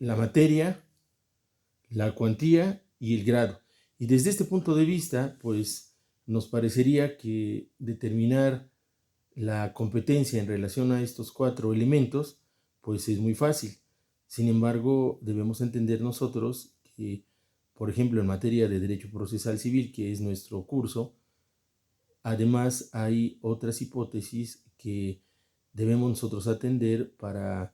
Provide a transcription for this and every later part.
la materia, la cuantía y el grado. Y desde este punto de vista, pues nos parecería que determinar la competencia en relación a estos 4 elementos, pues es muy fácil. Sin embargo, debemos entender nosotros que, por ejemplo, en materia de Derecho Procesal Civil, que es nuestro curso, además hay otras hipótesis que debemos nosotros atender para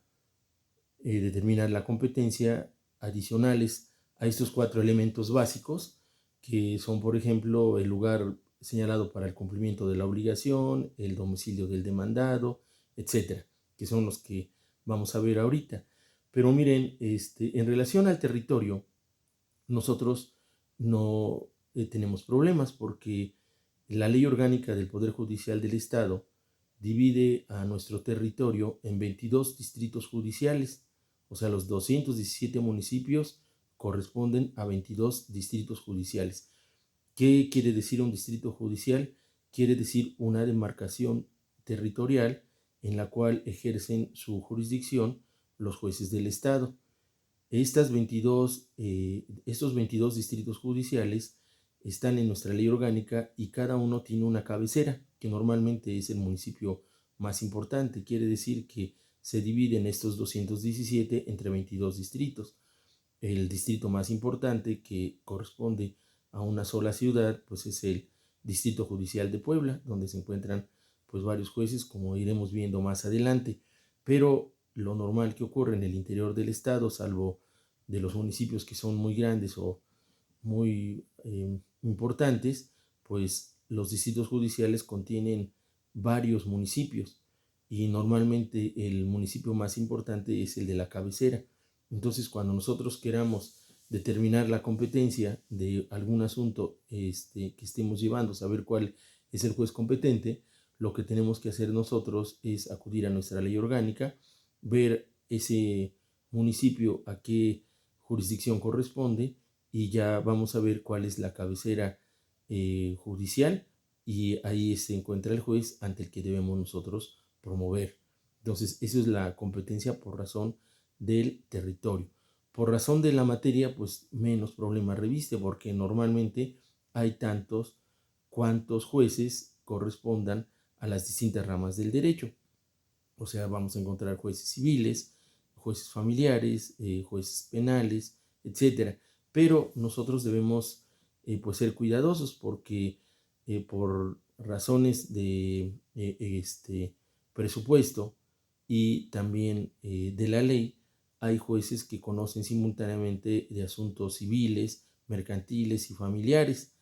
determinar la competencia adicionales a estos 4 elementos básicos, que son, por ejemplo, el lugar señalado para el cumplimiento de la obligación, el domicilio del demandado, etcétera, que son los que vamos a ver ahorita. Pero miren, en relación al territorio, nosotros no tenemos problemas porque la Ley Orgánica del Poder Judicial del Estado divide a nuestro territorio en 22 distritos judiciales, o sea, los 217 municipios corresponden a 22 distritos judiciales. ¿Qué quiere decir un distrito judicial? Quiere decir una demarcación territorial en la cual ejercen su jurisdicción los jueces del Estado. Estos 22 distritos judiciales están en nuestra ley orgánica y cada uno tiene una cabecera, que normalmente es el municipio más importante. Quiere decir que se dividen estos 217 entre 22 distritos. El distrito más importante, que corresponde a una sola ciudad, pues es el Distrito Judicial de Puebla, donde se encuentran pues varios jueces, como iremos viendo más adelante. Pero lo normal que ocurre en el interior del estado, salvo de los municipios que son muy grandes o muy importantes, pues los distritos judiciales contienen varios municipios y normalmente el municipio más importante es el de la cabecera. Entonces, cuando nosotros queramos determinar la competencia de algún asunto que estemos llevando, saber cuál es el juez competente, lo que tenemos que hacer nosotros es acudir a nuestra ley orgánica, ver ese municipio a qué jurisdicción corresponde y ya vamos a ver cuál es la cabecera judicial y ahí se encuentra el juez ante el que debemos nosotros promover. Entonces, eso es la competencia por razón del territorio. Por razón de la materia, pues menos problema reviste, porque normalmente hay tantos cuantos jueces correspondan a las distintas ramas del derecho. O sea, vamos a encontrar jueces civiles, jueces familiares, jueces penales, etcétera. Pero nosotros debemos pues ser cuidadosos porque por razones de presupuesto y también de la ley, hay jueces que conocen simultáneamente de asuntos civiles, mercantiles y familiares,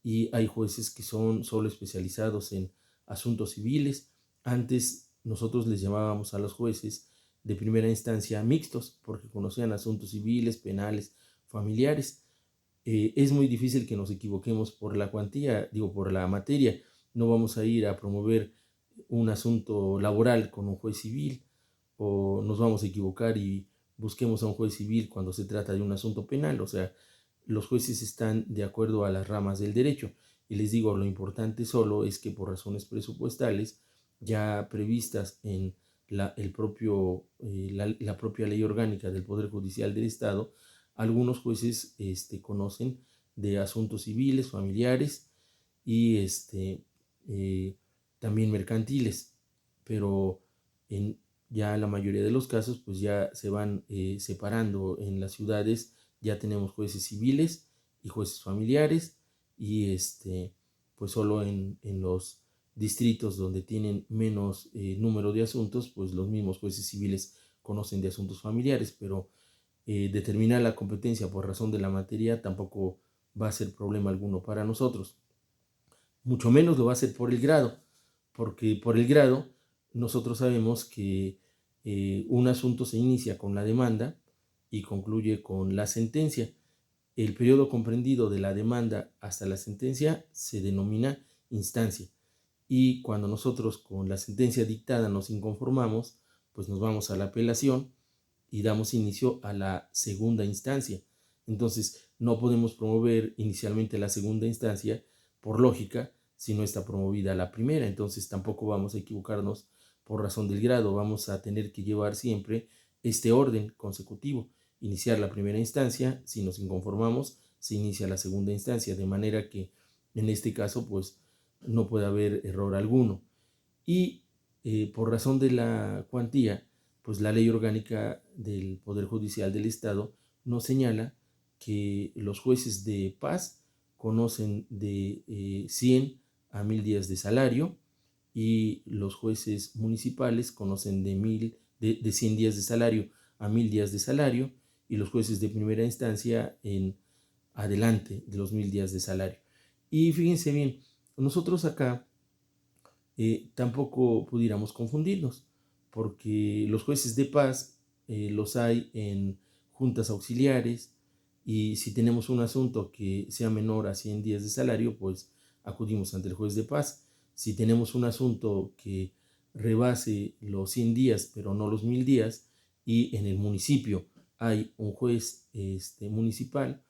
y hay jueces que son solo especializados en asuntos civiles. Antes nosotros les llamábamos a los jueces de primera instancia mixtos porque conocían asuntos civiles, penales, familiares. Es muy difícil que nos equivoquemos por la cuantía, digo, por la materia. No vamos a ir a promover un asunto laboral con un juez civil o nos vamos a equivocar y busquemos a un juez civil cuando se trata de un asunto penal. O sea, los jueces están de acuerdo a las ramas del derecho. Y les digo, lo importante solo es que por razones presupuestales ya previstas en la propia ley orgánica del Poder Judicial del Estado, algunos jueces conocen de asuntos civiles, familiares y también mercantiles, pero en ya la mayoría de los casos pues ya se van separando. En las ciudades ya tenemos jueces civiles y jueces familiares y pues solo en los distritos donde tienen menos número de asuntos, pues los mismos jueces civiles conocen de asuntos familiares, pero determinar la competencia por razón de la materia tampoco va a ser problema alguno para nosotros. Mucho menos lo va a ser por el grado, porque por el grado nosotros sabemos que un asunto se inicia con la demanda y concluye con la sentencia. El periodo comprendido de la demanda hasta la sentencia se denomina instancia. Y cuando nosotros con la sentencia dictada nos inconformamos, pues nos vamos a la apelación y damos inicio a la segunda instancia. Entonces, no podemos promover inicialmente la segunda instancia por lógica si no está promovida la primera. Entonces, tampoco vamos a equivocarnos por razón del grado. Vamos a tener que llevar siempre este orden consecutivo. iniciar la primera instancia. Si nos inconformamos, se inicia la segunda instancia, de manera que en este caso pues no puede haber error alguno. Y por razón de la cuantía, pues la ley orgánica del Poder Judicial del Estado nos señala que los jueces de paz conocen de 100 a 1000 días de salario, y los jueces municipales conocen de 100 días de salario a 1000 días de salario, y los jueces de primera instancia en adelante de los 1000 días de salario. Y fíjense bien, nosotros acá tampoco pudiéramos confundirnos, porque los jueces de paz los hay en juntas auxiliares, y si tenemos un asunto que sea menor a 100 días de salario, pues acudimos ante el juez de paz. Si tenemos un asunto que rebase los 100 días, pero no los 1000 días, y en el municipio hay un juez municipal,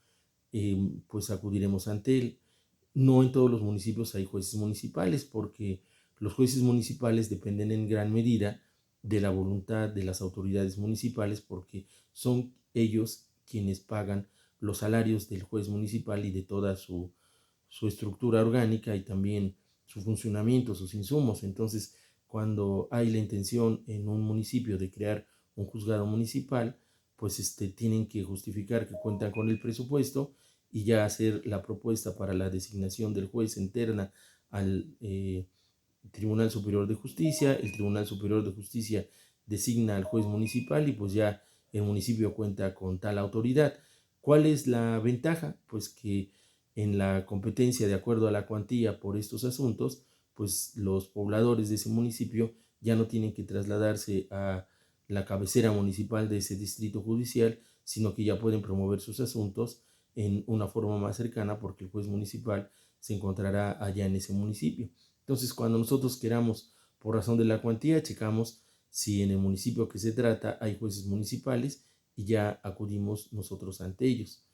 pues acudiremos ante él. No en todos los municipios hay jueces municipales, porque los jueces municipales dependen en gran medida de la voluntad de las autoridades municipales, porque son ellos quienes pagan los salarios del juez municipal y de toda su estructura orgánica, y también su funcionamiento, sus insumos. Entonces, cuando hay la intención en un municipio de crear un juzgado municipal, pues tienen que justificar que cuentan con el presupuesto, y ya hacer la propuesta para la designación del juez interna al Tribunal Superior de Justicia. El Tribunal Superior de Justicia designa al juez municipal, y pues ya el municipio cuenta con tal autoridad. ¿Cuál es la ventaja? Pues que en la competencia de acuerdo a la cuantía por estos asuntos, pues los pobladores de ese municipio ya no tienen que trasladarse a la cabecera municipal de ese distrito judicial, sino que ya pueden promover sus asuntos en una forma más cercana, porque el juez municipal se encontrará allá en ese municipio. Entonces, cuando nosotros queramos, por razón de la cuantía, checamos si en el municipio que se trata hay jueces municipales, y ya acudimos nosotros ante ellos.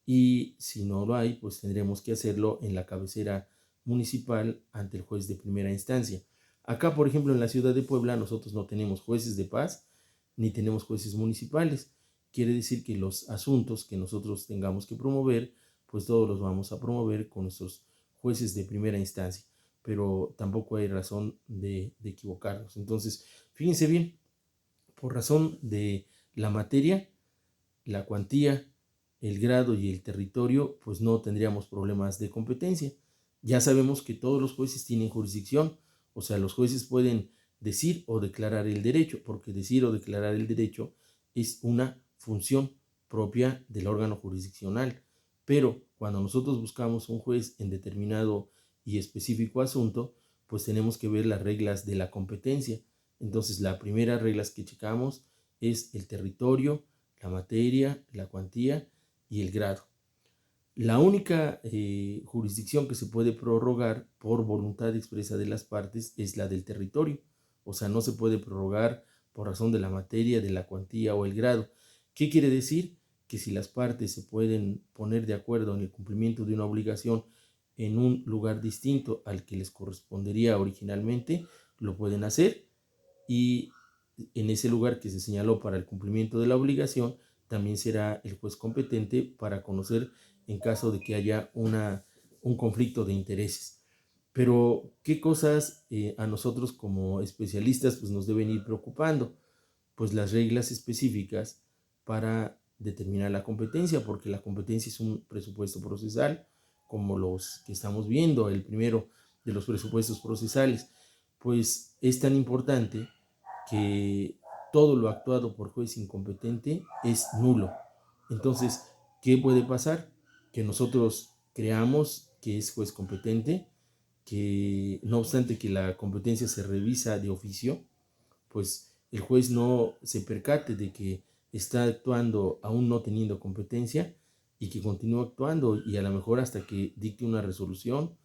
Y si no lo hay, pues tendremos que hacerlo en la cabecera municipal ante el juez de primera instancia. Acá, por ejemplo, en la ciudad de Puebla, nosotros no tenemos jueces de paz ni tenemos jueces municipales. Quiere decir que los asuntos que nosotros tengamos que promover, pues todos los vamos a promover con nuestros jueces de primera instancia, pero tampoco hay razón de equivocarnos. Entonces, fíjense bien, por razón de la materia, la cuantía, el grado y el territorio, pues no tendríamos problemas de competencia. Ya sabemos que todos los jueces tienen jurisdicción, o sea, los jueces pueden decir o declarar el derecho, porque decir o declarar el derecho es una función propia del órgano jurisdiccional. Pero cuando nosotros buscamos un juez en determinado y específico asunto, pues tenemos que ver las reglas de la competencia. Entonces, la primera regla que checamos es el territorio, la materia, la cuantía y el grado. La única jurisdicción que se puede prorrogar por voluntad expresa de las partes es la del territorio. O sea, no se puede prorrogar por razón de la materia, de la cuantía o el grado. ¿Qué quiere decir? Que si las partes se pueden poner de acuerdo en el cumplimiento de una obligación en un lugar distinto al que les correspondería originalmente, lo pueden hacer, y en ese lugar que se señaló para el cumplimiento de la obligación, también será el juez competente para conocer en caso de que haya un conflicto de intereses. Pero, ¿qué cosas a nosotros como especialistas pues nos deben ir preocupando? Pues las reglas específicas para determinar la competencia, porque la competencia es un presupuesto procesal, como los que estamos viendo, el primero de los presupuestos procesales. Pues es tan importante que todo lo actuado por juez incompetente es nulo. Entonces, ¿qué puede pasar? Que nosotros creamos que es juez competente, que no obstante que la competencia se revisa de oficio, pues el juez no se percate de que está actuando aún no teniendo competencia, y que continúa actuando, y a lo mejor hasta que dicte una resolución,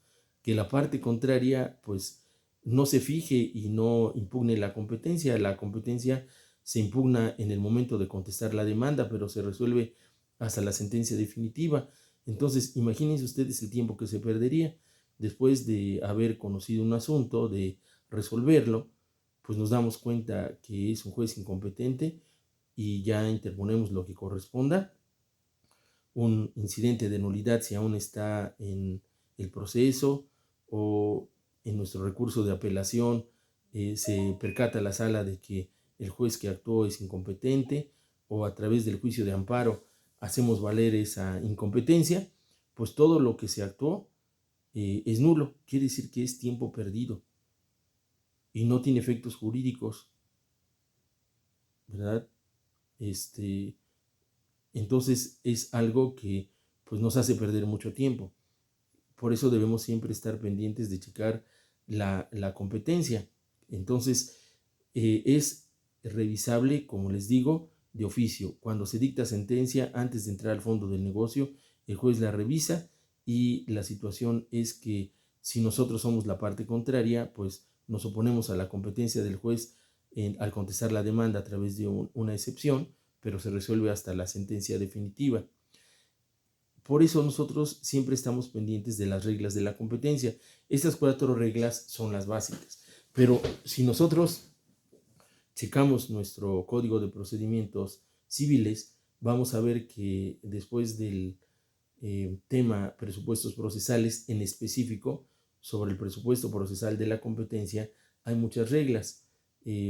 que la parte contraria pues no se fije y no impugne la competencia. La competencia se impugna en el momento de contestar la demanda, pero se resuelve hasta la sentencia definitiva. Entonces, imagínense ustedes el tiempo que se perdería después de haber conocido un asunto, de resolverlo, pues nos damos cuenta que es un juez incompetente, y ya interponemos lo que corresponda. Un incidente de nulidad si aún está en el proceso, o en nuestro recurso de apelación se percata la sala de que el juez que actuó es incompetente, o a través del juicio de amparo hacemos valer esa incompetencia, pues todo lo que se actuó es nulo, quiere decir que es tiempo perdido y no tiene efectos jurídicos, ¿verdad? Entonces es algo que pues nos hace perder mucho tiempo. Por eso debemos siempre estar pendientes de checar la competencia. Entonces es revisable, como les digo, de oficio. Cuando se dicta sentencia, antes de entrar al fondo del negocio, el juez la revisa, y la situación es que si nosotros somos la parte contraria, pues nos oponemos a la competencia del juez al contestar la demanda a través de una excepción, pero se resuelve hasta la sentencia definitiva. Por eso nosotros siempre estamos pendientes de las reglas de la competencia. Estas 4 reglas son las básicas, pero si nosotros checamos nuestro código de procedimientos civiles, vamos a ver que después del tema presupuestos procesales en específico, sobre el presupuesto procesal de la competencia, hay muchas reglas,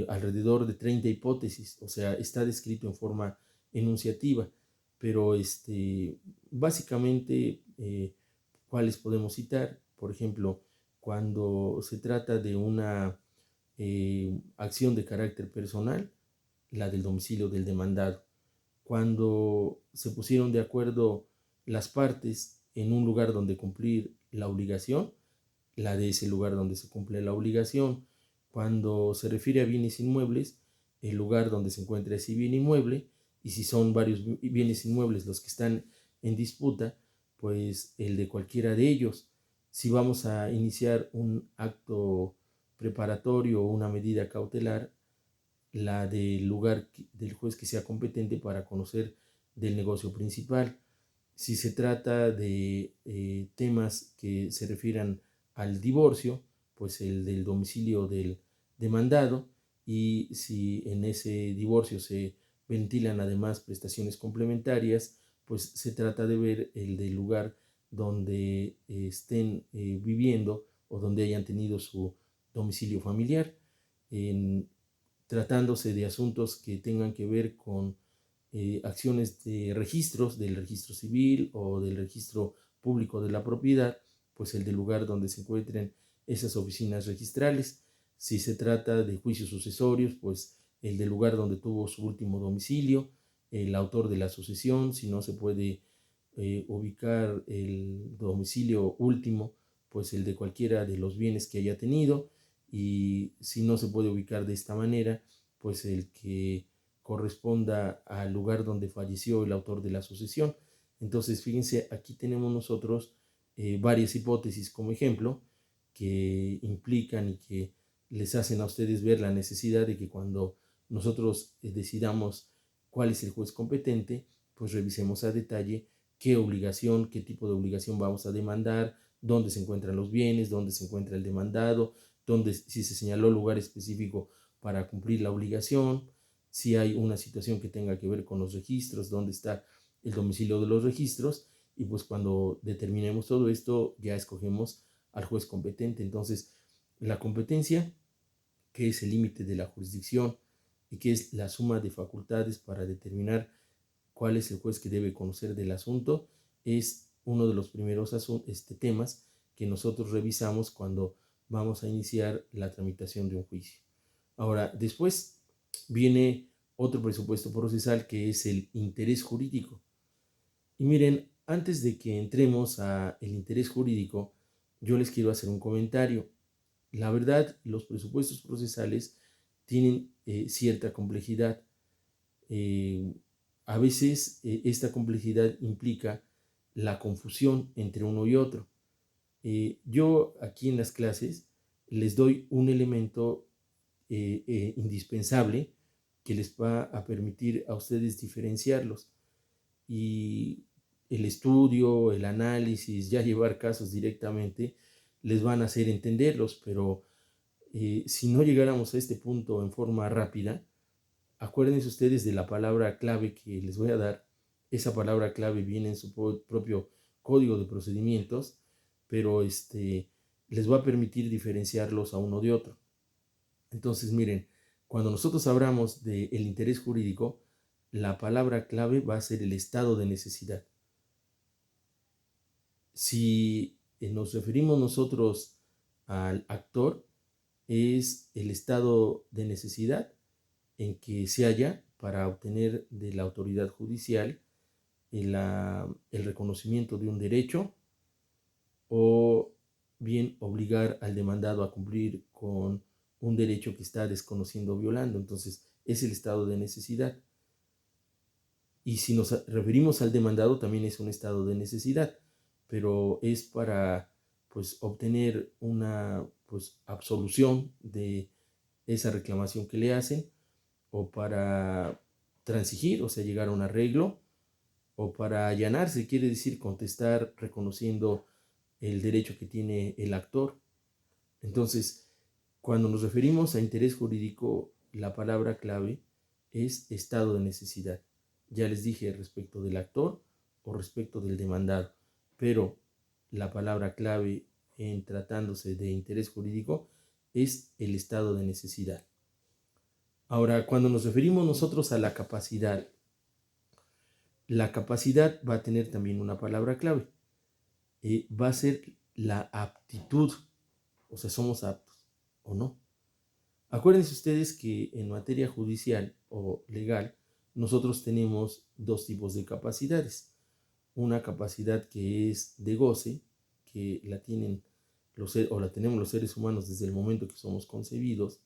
alrededor de 30 hipótesis, o sea, está descrito en forma enunciativa, pero básicamente, ¿cuáles podemos citar? Por ejemplo, cuando se trata de una acción de carácter personal, la del domicilio del demandado. Cuando se pusieron de acuerdo las partes en un lugar donde cumplir la obligación, la de ese lugar donde se cumple la obligación. Cuando se refiere a bienes inmuebles, el lugar donde se encuentra ese bien inmueble, y si son varios bienes inmuebles los que están en disputa, pues el de cualquiera de ellos. Si vamos a iniciar un acto preparatorio o una medida cautelar, la del lugar del juez que sea competente para conocer del negocio principal. Si se trata de temas que se refieran al divorcio, pues el del domicilio del demandado, y si en ese divorcio se ventilan además prestaciones complementarias, pues se trata de ver el del lugar donde estén viviendo o donde hayan tenido su domicilio familiar. En, tratándose de asuntos que tengan que ver con acciones de registros, del registro civil o del registro público de la propiedad, pues el del lugar donde se encuentren esas oficinas registrales. Si se trata de juicios sucesorios, pues el del lugar donde tuvo su último domicilio, el autor de la sucesión. Si no se puede ubicar el domicilio último, pues el de cualquiera de los bienes que haya tenido. Y si no se puede ubicar de esta manera, pues el que corresponda al lugar donde falleció el autor de la sucesión. Entonces, fíjense, aquí tenemos nosotros varias hipótesis como ejemplo, que implican y que les hacen a ustedes ver la necesidad de que cuando nosotros decidamos cuál es el juez competente, pues revisemos a detalle qué obligación, qué tipo de obligación vamos a demandar, dónde se encuentran los bienes, dónde se encuentra el demandado, dónde, si se señaló lugar específico para cumplir la obligación, si hay una situación que tenga que ver con los registros, dónde está el domicilio de los registros, y pues cuando determinemos todo esto ya escogemos al juez competente. Entonces, la competencia, que es el límite de la jurisdicción y que es la suma de facultades para determinar cuál es el juez que debe conocer del asunto, es uno de los primeros temas que nosotros revisamos cuando vamos a iniciar la tramitación de un juicio. Ahora, después viene otro presupuesto procesal, que es el interés jurídico. Y miren, antes de que entremos a el interés jurídico, yo les quiero hacer un comentario. La verdad, los presupuestos procesales tienen cierta complejidad. A veces esta complejidad implica la confusión entre uno y otro. Yo aquí en las clases les doy un elemento indispensable que les va a permitir a ustedes diferenciarlos, y el estudio, el análisis, ya llevar casos directamente, les van a hacer entenderlos, pero si no llegáramos a este punto en forma rápida, acuérdense ustedes de la palabra clave que les voy a dar. Esa palabra clave viene en su propio código de procedimientos, pero les va a permitir diferenciarlos a uno de otro. Entonces, miren, cuando nosotros hablamos del interés jurídico, la palabra clave va a ser el estado de necesidad. Si nos referimos nosotros al actor, es el estado de necesidad en que se halla para obtener de la autoridad judicial el reconocimiento de un derecho, o bien obligar al demandado a cumplir con un derecho que está desconociendo o violando. Entonces, es el estado de necesidad. Y si nos referimos al demandado, también es un estado de necesidad, pero es para pues obtener una absolución de esa reclamación que le hacen, o para transigir, o sea, llegar a un arreglo, o para allanarse, quiere decir contestar reconociendo el derecho que tiene el actor. Entonces, cuando nos referimos a interés jurídico, la palabra clave es estado de necesidad. Ya les dije respecto del actor o respecto del demandado, pero la palabra clave en tratándose de interés jurídico es el estado de necesidad. Ahora, cuando nos referimos nosotros a la capacidad va a tener también una palabra clave. Va a ser la aptitud, o sea, somos aptos o no. Acuérdense ustedes que en materia judicial o legal, nosotros tenemos dos tipos de capacidades. Una capacidad que es de goce, que la tienen la tenemos los seres humanos desde el momento que somos concebidos,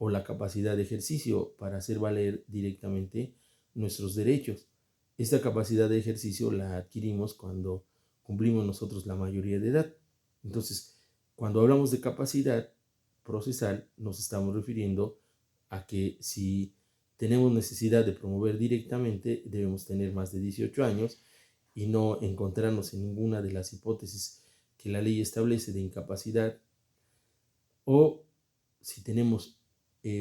o la capacidad de ejercicio para hacer valer directamente nuestros derechos. Esta capacidad de ejercicio la adquirimos cuando cumplimos nosotros la mayoría de edad. Entonces, cuando hablamos de capacidad procesal, nos estamos refiriendo a que si tenemos necesidad de promover directamente, debemos tener más de 18 años y no encontrarnos en ninguna de las hipótesis que la ley establece de incapacidad, o si tenemos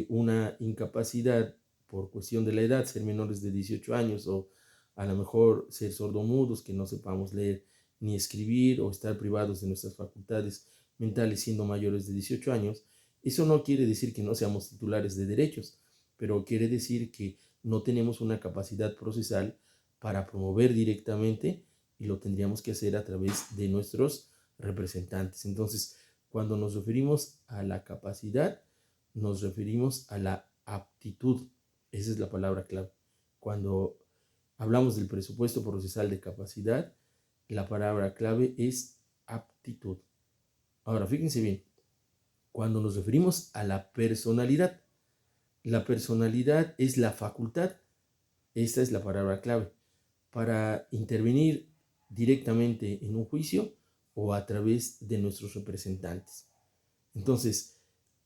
una incapacidad por cuestión de la edad, ser menores de 18 años, o a lo mejor ser sordomudos, que no sepamos leer ni escribir, o estar privados de nuestras facultades mentales siendo mayores de 18 años. Eso no quiere decir que no seamos titulares de derechos, pero quiere decir que no tenemos una capacidad procesal para promover directamente, y lo tendríamos que hacer a través de nuestros representantes. Entonces, cuando nos referimos a la capacidad, nos referimos a la aptitud. Esa es la palabra clave. Cuando hablamos del presupuesto procesal de capacidad, la palabra clave es aptitud. Ahora, fíjense bien, cuando nos referimos a la personalidad es la facultad, esta es la palabra clave, para intervenir directamente en un juicio o a través de nuestros representantes. Entonces,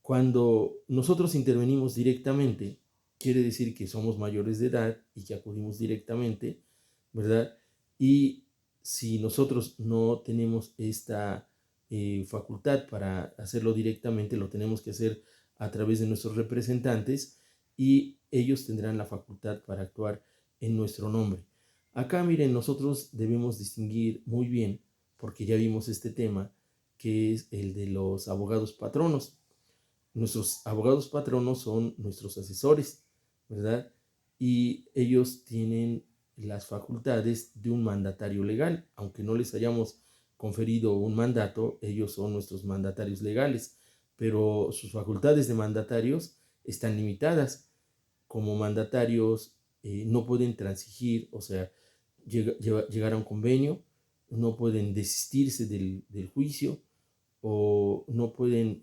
cuando nosotros intervenimos directamente, quiere decir que somos mayores de edad y que acudimos directamente, ¿verdad? Y si nosotros no tenemos esta facultad para hacerlo directamente, lo tenemos que hacer a través de nuestros representantes, y ellos tendrán la facultad para actuar en nuestro nombre. Acá, miren, nosotros debemos distinguir muy bien, porque ya vimos este tema, que es el de los abogados patronos. Nuestros abogados patronos son nuestros asesores, ¿verdad? Y ellos tienen las facultades de un mandatario legal. Aunque no les hayamos conferido un mandato, ellos son nuestros mandatarios legales, pero sus facultades de mandatarios están limitadas. Como mandatarios no pueden transigir, o sea, llegar a un convenio, no pueden desistirse del juicio, o no pueden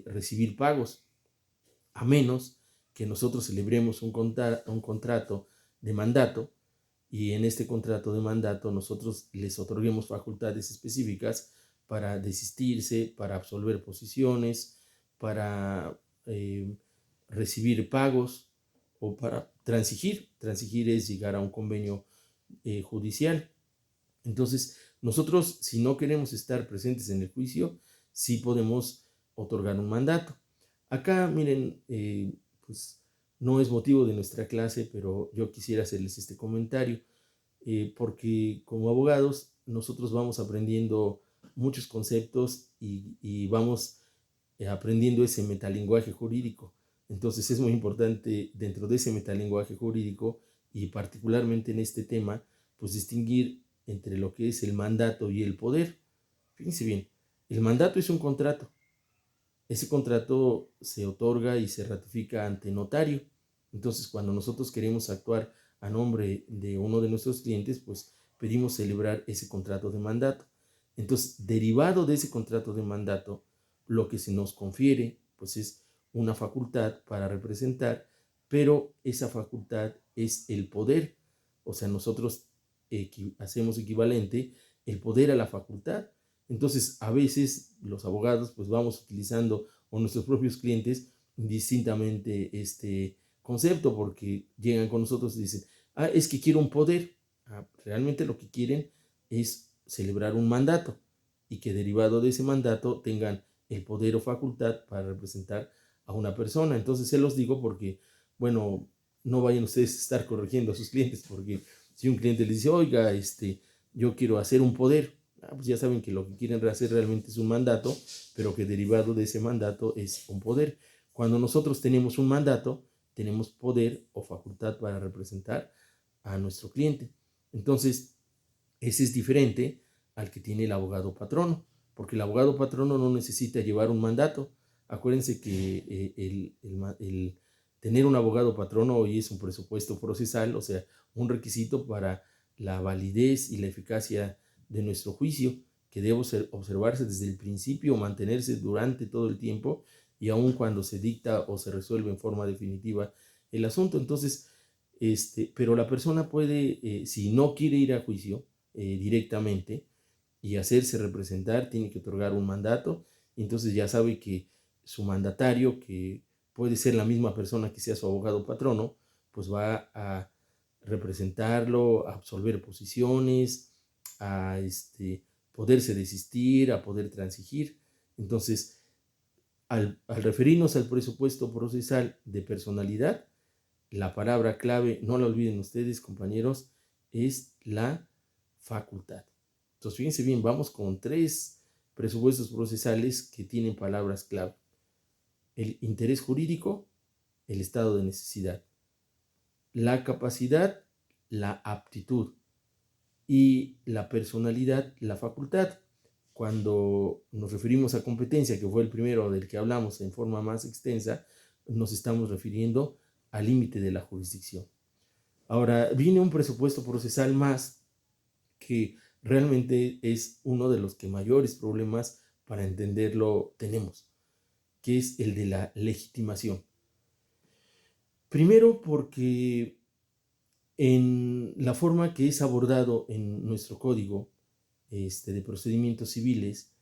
recibir pagos, a menos que nosotros celebremos un contrato de mandato, y en este contrato de mandato nosotros les otorguemos facultades específicas para desistirse, para absolver posiciones, para recibir pagos, o para transigir. Transigir es llegar a un convenio judicial. Entonces, nosotros, si no queremos estar presentes en el juicio, sí podemos otorgar un mandato. Acá, miren, pues No es motivo de nuestra clase, pero yo quisiera hacerles este comentario, porque como abogados nosotros vamos aprendiendo muchos conceptos y vamos aprendiendo ese metalenguaje jurídico. Entonces es muy importante dentro de ese metalenguaje jurídico y particularmente en este tema, pues distinguir entre lo que es el mandato y el poder. Fíjense bien, el mandato es un contrato. Ese contrato se otorga y se ratifica ante notario. Entonces, cuando nosotros queremos actuar a nombre de uno de nuestros clientes, pues pedimos celebrar ese contrato de mandato. Entonces, derivado de ese contrato de mandato, lo que se nos confiere, pues es una facultad para representar, pero esa facultad es el poder. O sea, nosotros hacemos equivalente el poder a la facultad. Entonces, a veces los abogados pues vamos utilizando o nuestros propios clientes distintamente este concepto porque llegan con nosotros y dicen, es que quiero un poder. Realmente lo que quieren es celebrar un mandato y que derivado de ese mandato tengan el poder o facultad para representar a una persona. Entonces se los digo porque, bueno, no vayan ustedes a estar corrigiendo a sus clientes porque si un cliente les dice, oiga, yo quiero hacer un poder, pues ya saben que lo que quieren hacer realmente es un mandato, pero que derivado de ese mandato es un poder. Cuando nosotros tenemos un mandato, tenemos poder o facultad para representar a nuestro cliente. Entonces, ese es diferente al que tiene el abogado patrono, porque el abogado patrono no necesita llevar un mandato. Acuérdense que el tener un abogado patrono hoy es un presupuesto procesal, o sea, un requisito para la validez y la eficacia de nuestro juicio, que debe observarse desde el principio, mantenerse durante todo el tiempo y aun cuando se dicta o se resuelve en forma definitiva el asunto. Entonces, pero la persona puede, si no quiere ir a juicio directamente y hacerse representar, tiene que otorgar un mandato. Entonces ya sabe que su mandatario, que puede ser la misma persona que sea su abogado patrono, pues va a representarlo, a absolver posiciones, a poderse desistir, a poder transigir. Entonces, al referirnos al presupuesto procesal de personalidad, la palabra clave, no la olviden ustedes, compañeros, es la facultad. Entonces, fíjense bien, vamos con 3 presupuestos procesales que tienen palabras clave. El interés jurídico, el estado de necesidad. La capacidad, la aptitud. Y la personalidad, la facultad. Cuando nos referimos a competencia, que fue el primero del que hablamos en forma más extensa, nos estamos refiriendo al límite de la jurisdicción. Ahora, viene un presupuesto procesal más que realmente es uno de los que mayores problemas para entenderlo tenemos, que es el de la legitimación. Primero porque en la forma que es abordado en nuestro código de procedimientos civiles,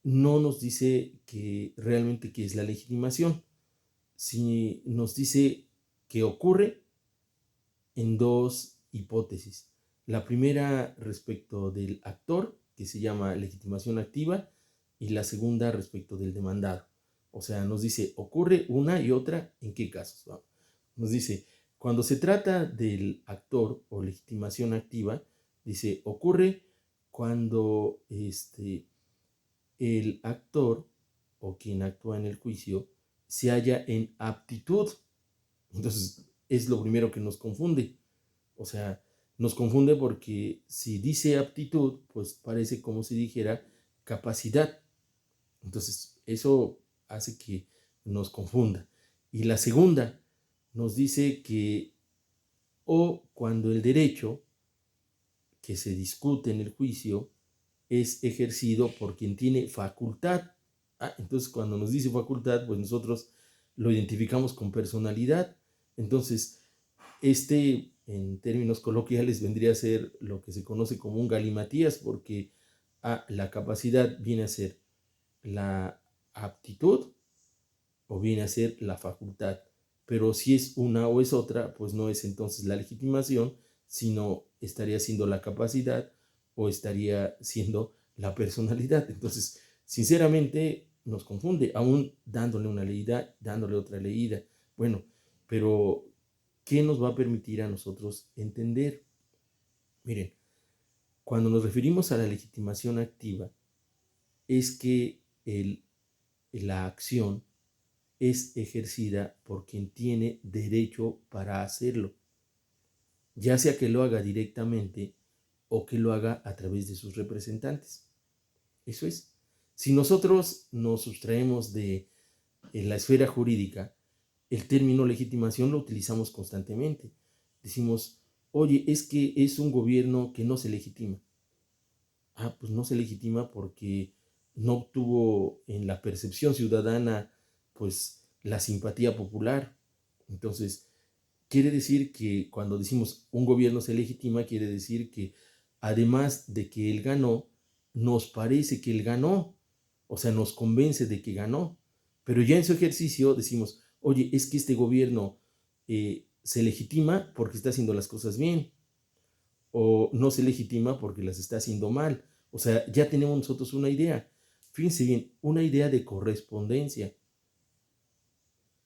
no nos dice que realmente qué es la legitimación, si nos dice que ocurre en 2 hipótesis. La primera respecto del actor, que se llama legitimación activa, y la segunda respecto del demandado. O sea, nos dice, ocurre una y otra, ¿en qué casos? ¿No? Nos dice, cuando se trata del actor o legitimación activa, dice, ocurre cuando el actor o quien actúa en el juicio se halla en aptitud. Entonces, es lo primero que nos confunde. O sea, nos confunde porque si dice aptitud, pues parece como si dijera capacidad. Entonces, eso hace que nos confunda. Y la segunda nos dice que o cuando el derecho que se discute en el juicio es ejercido por quien tiene facultad. Entonces, cuando nos dice facultad, pues nosotros lo identificamos con personalidad. Entonces, en términos coloquiales, vendría a ser lo que se conoce como un galimatías, porque la capacidad viene a ser la aptitud o viene a ser la facultad. Pero si es una o es otra, pues no es entonces la legitimación, sino estaría siendo la capacidad o estaría siendo la personalidad. Entonces, sinceramente, nos confunde, aún dándole una leída, dándole otra leída. Bueno, pero ¿qué nos va a permitir a nosotros entender? Miren, cuando nos referimos a la legitimación activa, es que la acción es ejercida por quien tiene derecho para hacerlo, ya sea que lo haga directamente o que lo haga a través de sus representantes. Eso es. Si nosotros nos sustraemos de la esfera jurídica, el término legitimación lo utilizamos constantemente. Decimos, oye, es que es un gobierno que no se legitima. Pues no se legitima porque no obtuvo en la percepción ciudadana pues la simpatía popular. Entonces, quiere decir que cuando decimos un gobierno se legitima, quiere decir que además de que él ganó, nos parece que él ganó, o sea, nos convence de que ganó, pero ya en su ejercicio decimos, oye, es que este gobierno se legitima porque está haciendo las cosas bien, o no se legitima porque las está haciendo mal. O sea, ya tenemos nosotros una idea. Fíjense bien, una idea de correspondencia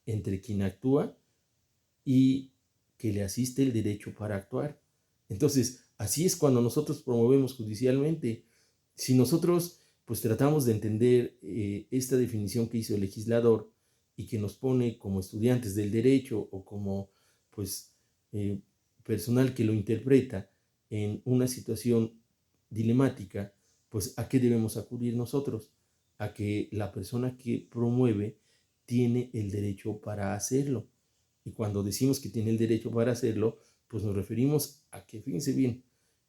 entre quien actúa y que le asiste el derecho para actuar. Entonces, así es cuando nosotros promovemos judicialmente. Si nosotros pues tratamos de entender esta definición que hizo el legislador y que nos pone como estudiantes del derecho o como pues personal que lo interpreta en una situación dilemática, pues ¿a qué debemos acudir nosotros? A que la persona que promueve tiene el derecho para hacerlo. Y cuando decimos que tiene el derecho para hacerlo, pues nos referimos a que, fíjense bien,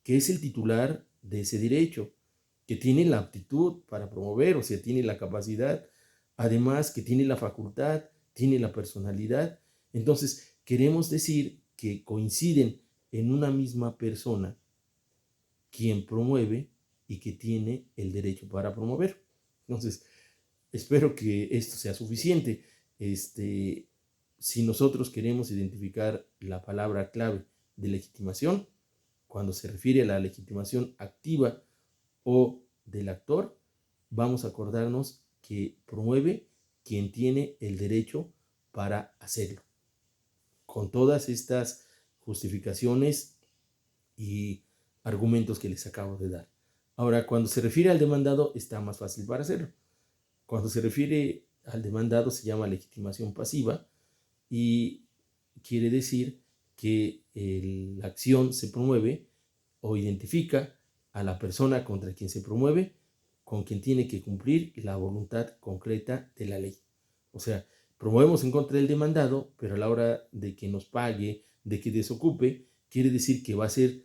que es el titular de ese derecho, que tiene la aptitud para promover, o sea, tiene la capacidad, además que tiene la facultad, tiene la personalidad. Entonces, queremos decir que coinciden en una misma persona quien promueve y que tiene el derecho para promover. Entonces, espero que esto sea suficiente. Si nosotros queremos identificar la palabra clave de legitimación, cuando se refiere a la legitimación activa o del actor, vamos a acordarnos que promueve quien tiene el derecho para hacerlo. Con todas estas justificaciones y argumentos que les acabo de dar. Ahora, cuando se refiere al demandado, está más fácil para hacerlo. Cuando se refiere al demandado se llama legitimación pasiva y quiere decir que la acción se promueve o identifica a la persona contra quien se promueve con quien tiene que cumplir la voluntad concreta de la ley. O sea, promovemos en contra del demandado, pero a la hora de que nos pague, de que desocupe, quiere decir que va a ser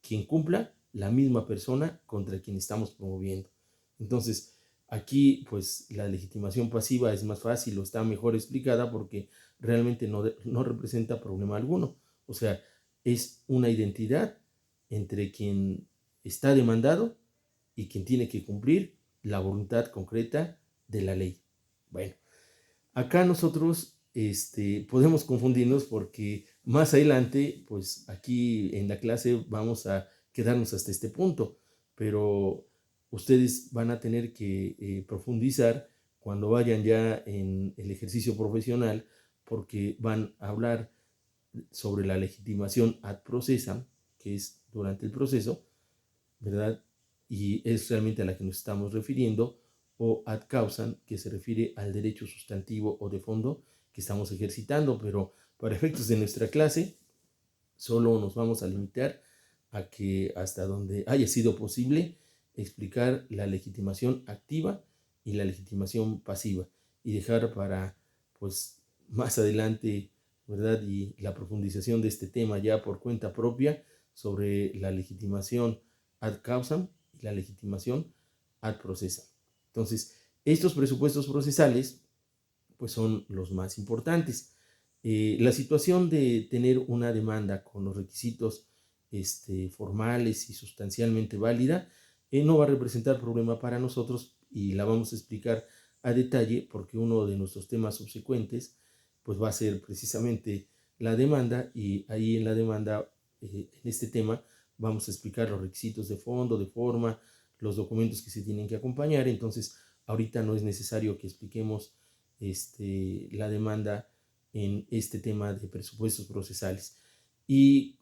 quien cumpla la misma persona contra quien estamos promoviendo. Entonces, aquí pues la legitimación pasiva es más fácil o está mejor explicada porque realmente no representa problema alguno. O sea, es una identidad entre quien está demandado y quien tiene que cumplir la voluntad concreta de la ley. Bueno, acá nosotros podemos confundirnos porque más adelante, pues aquí en la clase vamos a quedarnos hasta este punto, pero ustedes van a tener que profundizar cuando vayan ya en el ejercicio profesional porque van a hablar sobre la legitimación ad processam, que es durante el proceso, ¿verdad? Y es realmente a la que nos estamos refiriendo, o ad causam, que se refiere al derecho sustantivo o de fondo que estamos ejercitando, pero para efectos de nuestra clase, solo nos vamos a limitar a que hasta donde haya sido posible explicar la legitimación activa y la legitimación pasiva y dejar para pues más adelante, ¿verdad? Y la profundización de este tema ya por cuenta propia sobre la legitimación ad causam y la legitimación ad processam. Entonces, estos presupuestos procesales pues son los más importantes. La situación de tener una demanda con los requisitos formales y sustancialmente válida no va a representar problema para nosotros y la vamos a explicar a detalle porque uno de nuestros temas subsecuentes pues va a ser precisamente la demanda y ahí en la demanda, en este tema, vamos a explicar los requisitos de fondo, de forma, los documentos que se tienen que acompañar. Entonces, ahorita no es necesario que expliquemos la demanda en este tema de presupuestos procesales. Y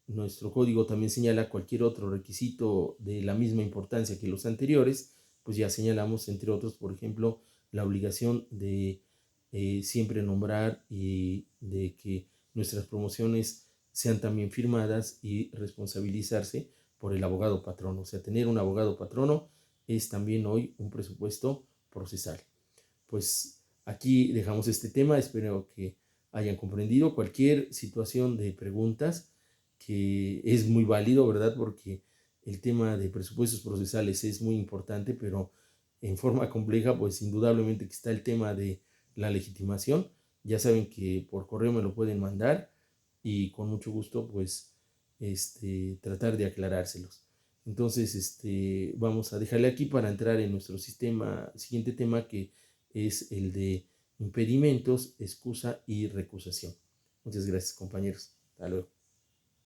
nuestro código también señala cualquier otro requisito de la misma importancia que los anteriores, pues ya señalamos, entre otros, por ejemplo, la obligación de siempre nombrar y de que nuestras promociones sean también firmadas y responsabilizarse por el abogado patrono. O sea, tener un abogado patrono es también hoy un presupuesto procesal. Pues aquí dejamos este tema, espero que hayan comprendido cualquier situación de preguntas, que es muy válido, ¿verdad? Porque el tema de presupuestos procesales es muy importante, pero en forma compleja, pues indudablemente que está el tema de la legitimación. Ya saben que por correo me lo pueden mandar y con mucho gusto, pues, tratar de aclarárselos. Entonces, vamos a dejarle aquí para entrar en nuestro siguiente tema, que es el de impedimentos, excusa y recusación. Muchas gracias, compañeros. Hasta luego.